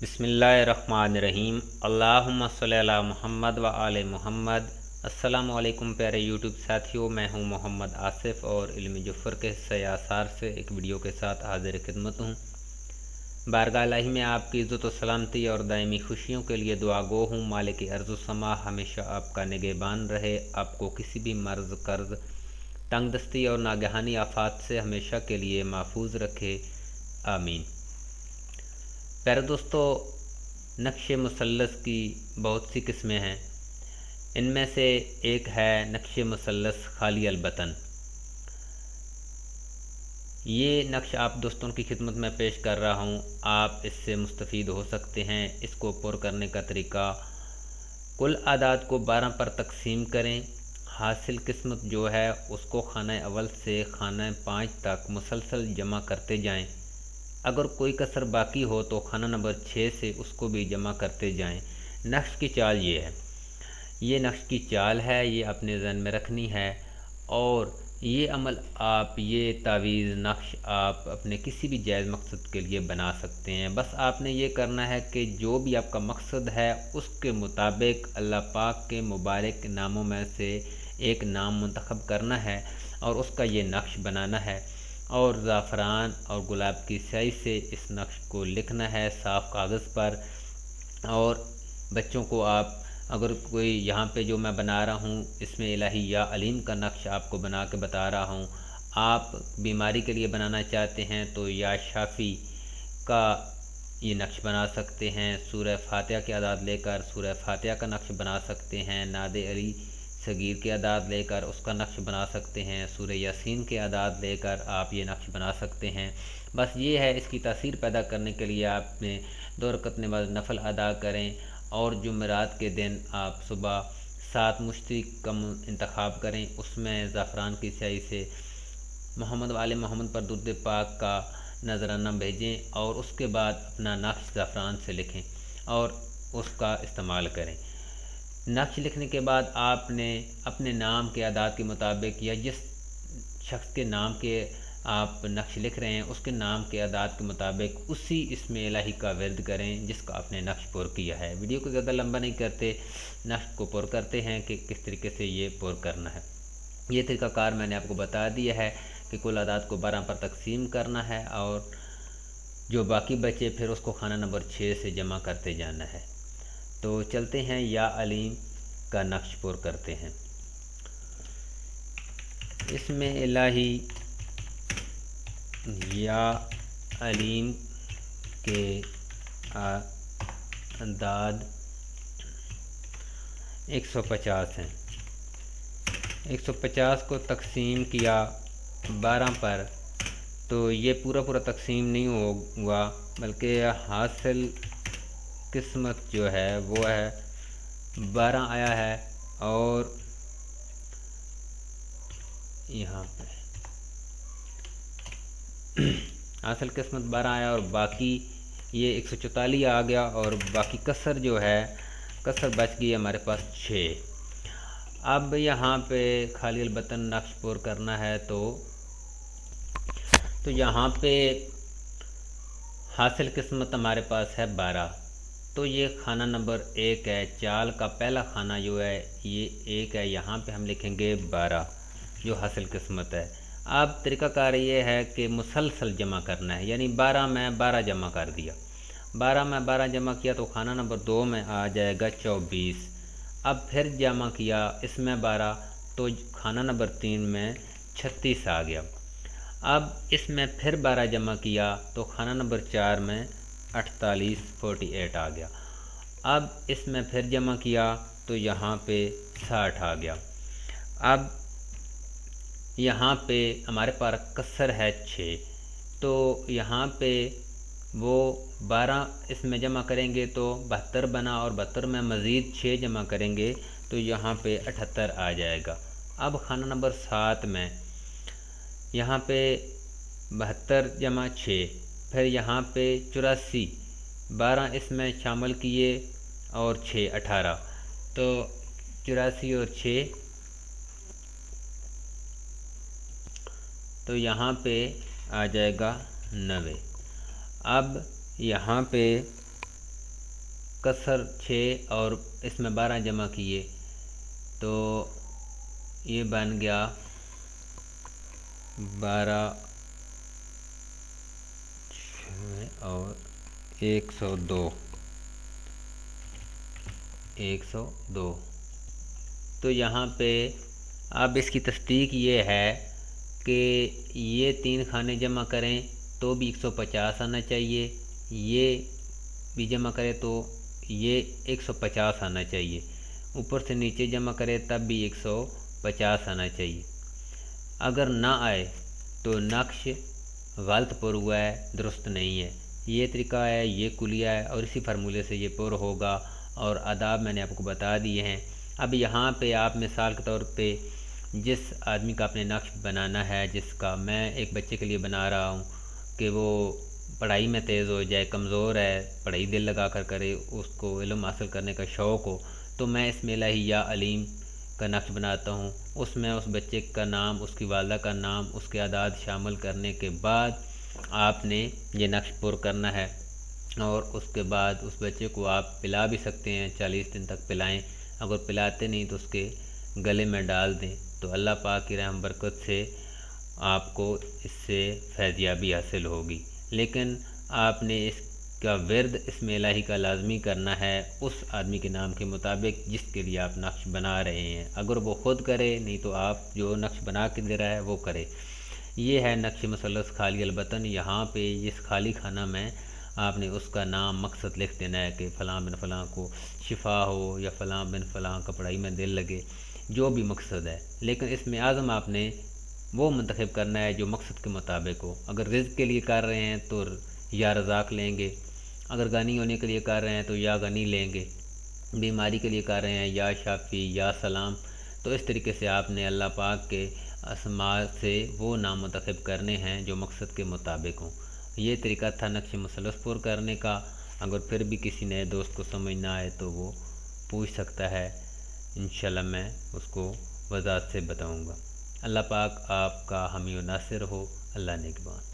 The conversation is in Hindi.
बिस्मिल्लाहिर्रहमानिर्रहीम। अल्लाहुम्मा सल्ली अला मुहम्मद व आले मुहम्मद। अस्सलामु अलैकुम प्यारे यूट्यूब साथियों, मैं हूं मोहम्मद आसिफ़ और इल्म जुफ़र के सयासार से एक वीडियो के साथ हाजिर खिदमत हूं। बारगाह इलाही में आपकी इज़्ज़त व सलामती और दायमी खुशियों के लिए दुआ गो हूँ। मालिक अर्ज़ समा हमेशा आपका निगहबान रहे, आपको किसी भी मर्ज़, कर्ज़, तंगदस्ती और नागहानी आफ़ात से हमेशा के लिए महफूज रखे, आमीन। प्यारे दोस्तों, नक्श मुसल्लस की बहुत सी किस्में हैं। इनमें से एक है नक्श मुसल्लस खाली अलबतन। ये नक्श आप दोस्तों की खिदमत में पेश कर रहा हूँ। आप इससे मुस्तफ़ीद हो सकते हैं। इसको पुर करने का तरीका, कुल आदाद को 12 पर तकसीम करें। हासिल किस्मत जो है उसको खाना अव्वल से खाना 5 तक मुसलसल जमा करते जाएं। अगर कोई कसर बाकी हो तो खाना नंबर 6 से उसको भी जमा करते जाएं। नक्श की चाल ये है, ये नक्श की चाल है, ये अपने ज़हन में रखनी है। और ये अमल आप, ये तावीज़ नक्श आप अपने किसी भी जायज़ मकसद के लिए बना सकते हैं। बस आपने ये करना है कि जो भी आपका मकसद है उसके मुताबिक अल्लाह पाक के मुबारक नामों में से एक नाम मुंतखब करना है और उसका ये नक्श बनाना है। और ज़ाफ़रान और गुलाब की स्याही से इस नक्श को लिखना है साफ़ कागज़ पर। और बच्चों को आप, अगर कोई यहाँ पे जो मैं बना रहा हूँ इसमें इलाही या अलीम का नक्श आपको बना के बता रहा हूँ। आप बीमारी के लिए बनाना चाहते हैं तो या शाफ़ी का ये नक्श बना सकते हैं। सूरह फातिहा के आदाद लेकर सूरह फातिहा का नक्श बना सकते हैं। नादे अली सगीर के आदाद लेकर उसका नक्श बना सकते हैं। सूरह यासीन के आदाद लेकर आप ये नक्श बना सकते हैं। बस ये है, इसकी तासीर पैदा करने के लिए आपने 2 रकत नमाज़ नफल अदा करें। और जुमेरात के दिन आप सुबह 7 मुश्ती कम इंतखाब करें, उसमें ज़ाफ़रान की स्याही से मोहम्मद वाले मोहम्मद पर दुरूद पाक का नजराना भेजें और उसके बाद अपना नक्श ज़ाफ़रान से लिखें और उसका इस्तेमाल करें। नक्श लिखने के बाद आपने अपने नाम के आदाद के मुताबिक या जिस शख्स के नाम के आप नक्श लिख रहे हैं उसके नाम के आदाद के मुताबिक उसी इसमें इलाही का विर्द करें जिसका आपने नक्श पुर किया है। वीडियो को ज़्यादा लंबा नहीं करते, नक्श को पुर करते हैं कि किस तरीके से ये पुर करना है। ये तरीक़ाकार मैंने आपको बता दिया है कि कुल आदाद को 12 पर तकसीम करना है और जो बाकी बचे फिर उसको खाना नंबर 6 से जमा करते जाना है। तो चलते हैं या अलीम का नक्श पुर करते हैं। इसमें इलाही या अलीम के आदाद 150 हैं। 150 को तकसीम किया 12 पर तो ये पूरा पूरा तकसीम नहीं होगा, बल्कि हासिल किस्मत जो है वो है 12 आया है। और यहाँ पे हासिल किस्मत 12 आया और बाकी ये 144 आ गया और बाकी कसर जो है, कसर बच गई हमारे पास 6। अब यहाँ पे खाली अलबतन नक्श पुर करना है तो यहाँ पे हासिल किस्मत हमारे पास है 12, तो ये खाना नंबर 1 है। चाल का पहला खाना जो है ये 1 है, यहाँ पे हम लिखेंगे 12 जो हासिल किस्मत है। अब तरीक़ाकार ये है कि मुसलसल जमा करना है, यानी 12 में 12 जमा कर दिया, 12 में 12 जमा किया तो खाना नंबर 2 में आ जाएगा 24। अब फिर जमा किया इसमें 12 तो खाना नंबर 3 में 36 आ गया। अब इसमें फिर 12 जमा किया तो खाना नंबर 4 में 48 आ गया। अब इसमें फिर जमा किया तो यहाँ पे 60 आ गया। अब यहाँ पे हमारे पास कसर है 6, तो यहाँ पे वो 12 इसमें जमा करेंगे तो 72 बना और 72 में मज़ीद 6 जमा करेंगे तो यहाँ पे 78 आ जाएगा। अब खाना नंबर 7 में यहाँ पे 72 जमा 6, फिर यहाँ पे 84, 12 इसमें शामिल किए और 6 18, तो 84 और 6 तो यहाँ पे आ जाएगा 90। अब यहाँ पे कसर 6 और इसमें 12 जमा किए तो ये बन गया 12 और 102। तो यहाँ पे अब इसकी तस्दीक ये है कि ये 3 खाने जमा करें तो भी 150 आना चाहिए, ये भी जमा करें तो ये 150 आना चाहिए, ऊपर से नीचे जमा करें तब भी 150 आना चाहिए। अगर ना आए तो नक्श गलत पुर हुआ है, दुरुस्त नहीं है। ये तरीका है, ये कुलिया है और इसी फार्मूले से ये पुर होगा और आदाब मैंने आपको बता दिए हैं। अब यहाँ पे आप मिसाल के तौर पे जिस आदमी का आपने नक्श बनाना है, जिसका मैं एक बच्चे के लिए बना रहा हूँ कि वो पढ़ाई में तेज़ हो जाए, कमज़ोर है, पढ़ाई दिल लगा कर करे, उसको इल्म हासिल करने का शौक़ हो, तो मैं इसमें इलाही या अलीम का नक्श बनाता हूँ। उसमें उस बच्चे का नाम, उसकी वालदा का नाम, उसके आदाद शामिल करने के बाद आपने ये नक्श पुर करना है और उसके बाद उस बच्चे को आप पिला भी सकते हैं, 40 दिन तक पिलाएं। अगर पिलाते नहीं तो उसके गले में डाल दें, तो अल्लाह पाक की रहम बरकत से आपको इससे फैज़याबी हासिल होगी। लेकिन आपने इसका विर्द इसमें इलाही का लाजमी करना है उस आदमी के नाम के मुताबिक जिसके लिए आप नक्श बना रहे हैं। अगर वो ख़ुद करे, नहीं तो आप जो नक्श बना के दे रहा है वो करे। ये है नक्श मुसल्लस खाली अलबतन। यहाँ पे इस खाली खाना में आपने उसका नाम, मकसद लिख देना है कि फ़लाँ बिन फ़लाँ को शिफा हो या फ़लाँ बिन फ़लाँ का पढ़ाई में दिल लगे, जो भी मकसद है। लेकिन इसमें आज़म आपने वो मुंतखब करना है जो मकसद के मुताबिक हो। अगर रिज़्क़ के लिए कर रहे हैं तो या रज़ाक लेंगे, अगर गनी होने के लिए कर रहे हैं तो या गनी लेंगे, बीमारी के लिए कर रहे हैं या शाफ़ी या सलाम। तो इस तरीके से आपने अल्लाह पाक के अस्मा से वो नाम मुंतखब करने हैं जो मकसद के मुताबिक हों। ये तरीका था नक्श मुसल्लस पुर करने का। अगर फिर भी किसी नए दोस्त को समझ ना आए तो वो पूछ सकता है, इंशाल्लाह मैं उसको वज़ाहत से बताऊँगा। अल्लाह पाक आपका हामी व नासिर हो। अल्लाह नेगहबान।